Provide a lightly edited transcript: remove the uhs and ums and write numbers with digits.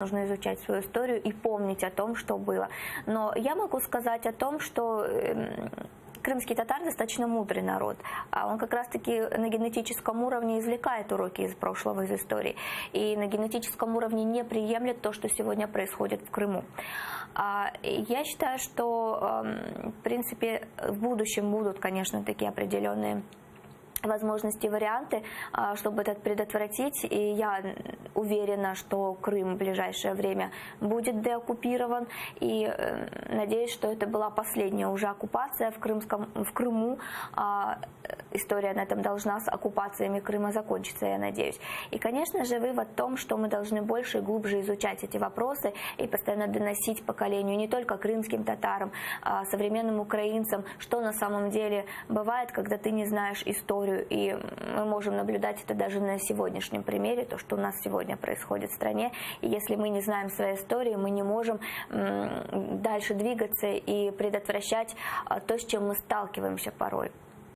Нужно изучать свою историю и помнить о том, что было. Но я могу сказать о том, что крымский татар достаточно мудрый народ. Он как раз-таки на генетическом уровне извлекает уроки из прошлого, из истории. И на генетическом уровне не приемлет то, что сегодня происходит в Крыму. Я считаю, что, в принципе, в будущем будут, конечно, такие определенные возможности, варианты, чтобы это предотвратить. И я уверена, что Крым в ближайшее время будет деоккупирован. И надеюсь, что это была последняя уже оккупация в Крыму. История на этом должна с оккупациями Крыма закончиться, я надеюсь. И, конечно же, вывод в том, что мы должны больше и глубже изучать эти вопросы и постоянно доносить поколению, не только крымским татарам, современным украинцам, что на самом деле бывает, когда ты не знаешь историю. И мы можем наблюдать это даже на сегодняшнем примере, то, что у нас сегодня происходит в стране. И если мы не знаем своей истории, мы не можем дальше двигаться и предотвращать то, с чем мы сталкиваемся порой.